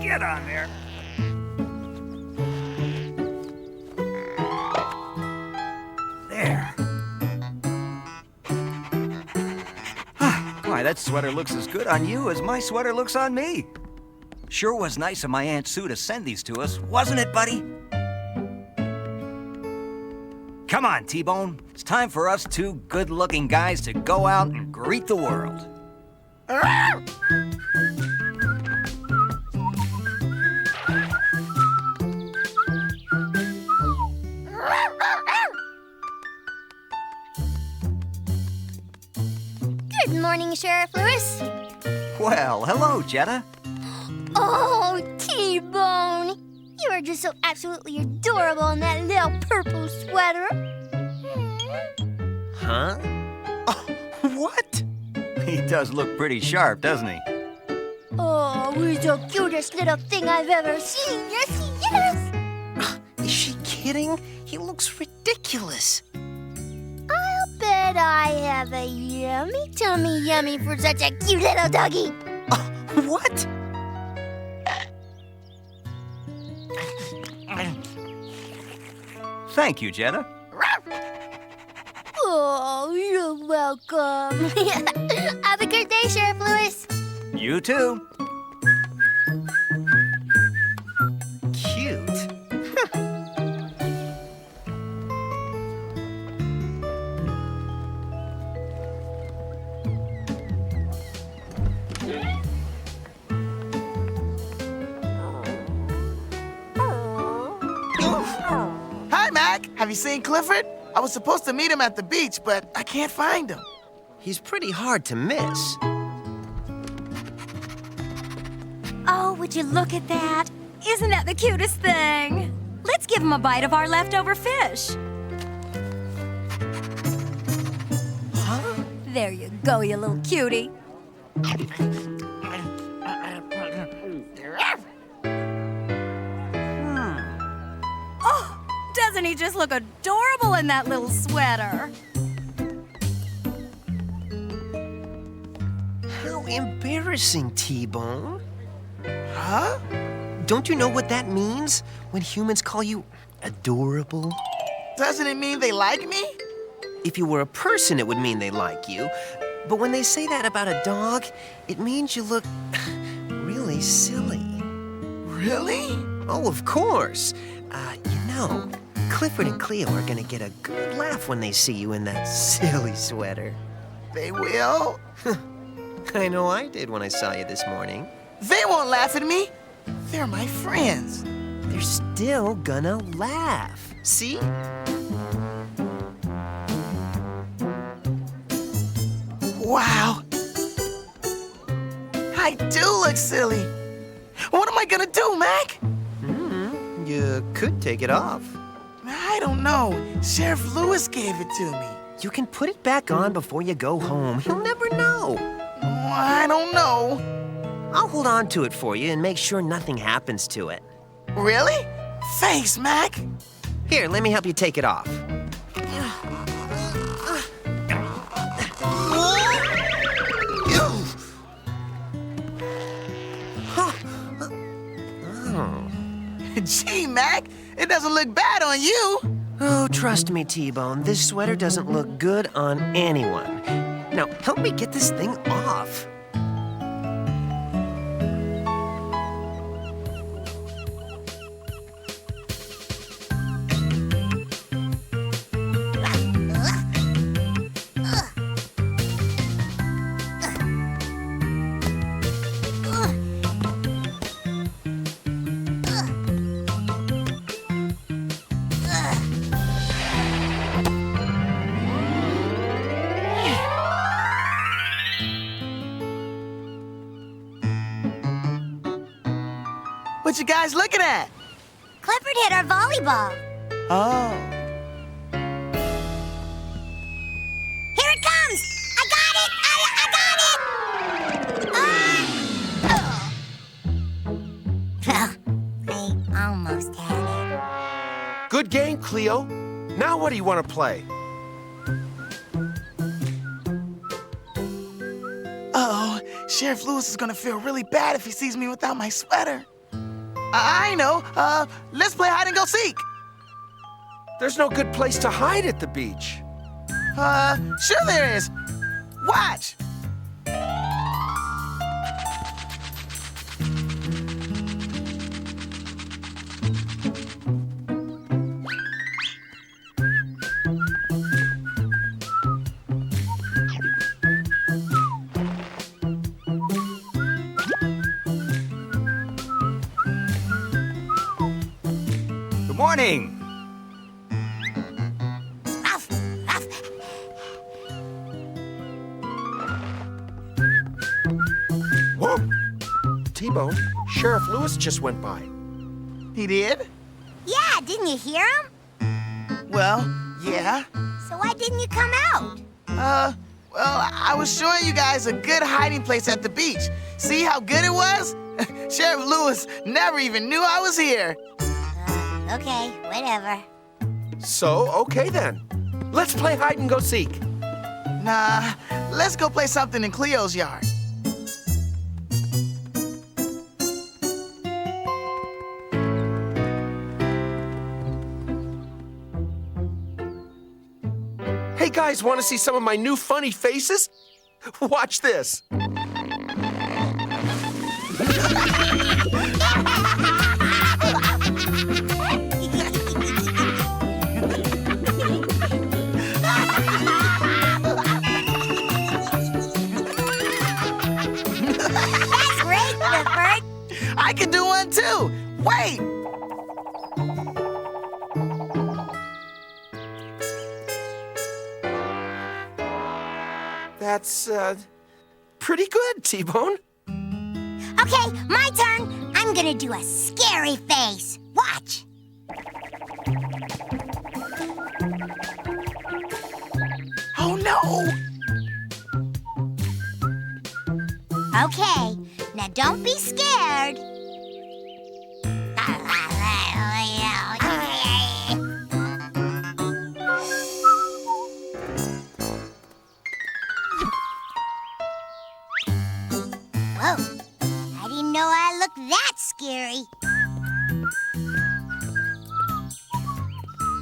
Get on there. There. Why, that sweater looks as good on you as my sweater looks on me. Sure was nice of my Aunt Sue to send these to us, wasn't it, buddy? Come on, T-Bone. It's time for us two good-looking guys to go out and greet the world. Good morning, Sheriff Lewis. Well, hello, Jetta. Oh, T-Bone. You are just so absolutely adorable in that little purple sweater. Huh? Oh, what? He does look pretty sharp, doesn't he? Oh, he's the cutest little thing I've ever seen. Yes, yes. Is she kidding? He looks ridiculous. I'll bet I have a yummy tummy yummy for such a cute little doggy. What? Thank you, Jetta. Oh, you're welcome. Have a good day, Sheriff Lewis. You too. Cute. Hi, Mac. Have you seen Clifford? I was supposed to meet him at the beach, but I can't find him. He's pretty hard to miss. Oh, would you look at that? Isn't that the cutest thing? Let's give him a bite of our leftover fish. Huh? There you go, you little cutie. Oh, doesn't he just look adorable in that little sweater? How embarrassing, T-Bone. Huh? Don't you know what that means when humans call you adorable? Doesn't it mean they like me? If you were a person, it would mean they like you. But when they say that about a dog, it means you look really silly. Really? Oh, of course. Clifford and Cleo are gonna get a good laugh when they see you in that silly sweater. They will? I know I did when I saw you this morning. They won't laugh at me. They're my friends. They're still gonna laugh. See? Wow. I do look silly. What am I gonna do, Mac? You could take it off. I don't know. Sheriff Lewis gave it to me. You can put it back on before you go home. He'll never know. I don't know. I'll hold on to it for you and make sure nothing happens to it. Really? Thanks, Mac. Here, let me help you take it off. Gee, Mac, it doesn't look bad on you. Oh, trust me, T-Bone, this sweater doesn't look good on anyone. Now, help me get this thing off. What you guys looking at? Clifford hit our volleyball. Oh. Here it comes! I got it! I got it! Well, I almost had it. Good game, Cleo. Now what do you want to play? Uh-oh. Sheriff Lewis is gonna feel really bad if he sees me without my sweater. I know. Let's play hide and go seek. There's no good place to hide at the beach. Sure there is. Watch. Good morning. Whoa! T-Bone, Sheriff Lewis just went by. He did? Yeah, didn't you hear him? Well, yeah. So why didn't you come out? Well, I was showing you guys a good hiding place at the beach. See how good it was? Sheriff Lewis never even knew I was here. Okay, whatever. So, okay then. Let's play hide and go seek. Nah, let's go play something in Cleo's yard. Hey guys, want to see some of my new funny faces? Watch this. That's great, Clifford. I can do one too. Wait. That's, pretty good, T-Bone. Okay, my turn. I'm gonna do a scary face. Watch. Oh no. Okay, now don't be scared. Whoa, I didn't know I looked that scary.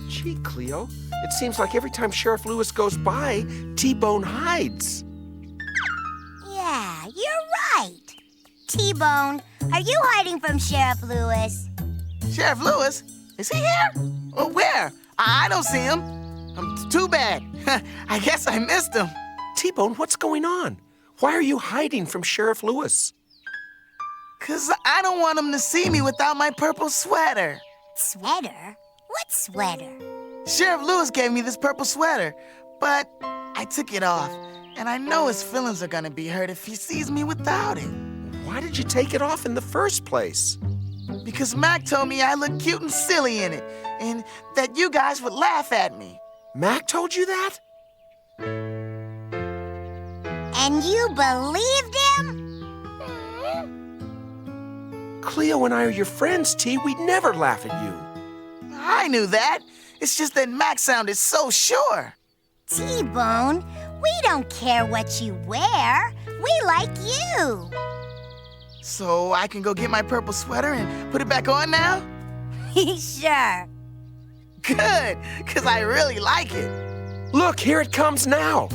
Gee, Cleo, it seems like every time Sheriff Lewis goes by, T-Bone hides. Yeah, you're right. T-Bone, are you hiding from Sheriff Lewis? Sheriff Lewis? Is he here? Well, where? I don't see him. Too bad. I guess I missed him. T-Bone, what's going on? Why are you hiding from Sheriff Lewis? 'Cause I don't want him to see me without my purple sweater. Sweater? What sweater? Sheriff Lewis gave me this purple sweater, but I took it off. And I know his feelings are gonna be hurt if he sees me without it. Why did you take it off in the first place? Because Mac told me I look cute and silly in it, and that you guys would laugh at me. Mac told you that? And you believed him? Cleo and I are your friends, T. We'd never laugh at you. I knew that. It's just that Mac sounded so sure. T-Bone, we don't care what you wear. We like you. So I can go get my purple sweater and put it back on now? Sure. Good, because I really like it. Look, here it comes now.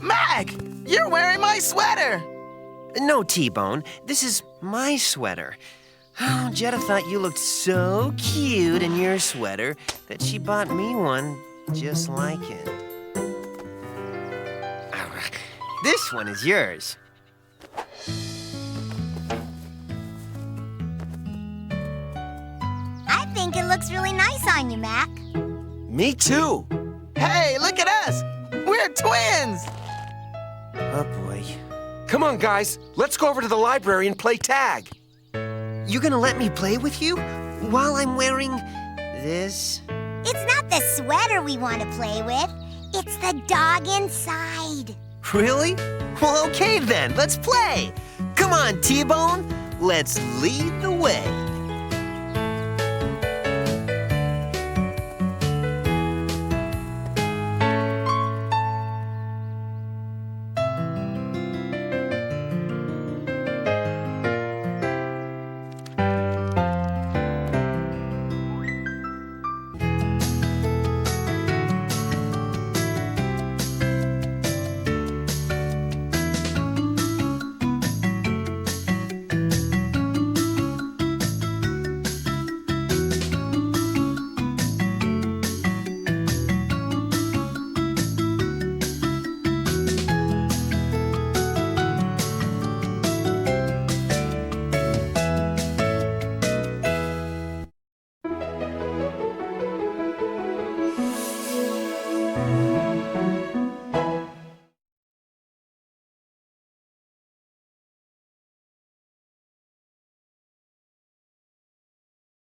Mac, you're wearing my sweater. No, T-Bone. This is my sweater. Oh, Jetta thought you looked so cute in your sweater that she bought me one just like it. This one is yours. I think it looks really nice on you, Mac. Me too. Hey, look at us. We're twins. Oh, boy. Come on, guys. Let's go over to the library and play tag. You gonna let me play with you while I'm wearing this? It's not the sweater we want to play with. It's the dog inside. Really? Well, okay then, let's play. Come on, T-Bone, let's lead the way.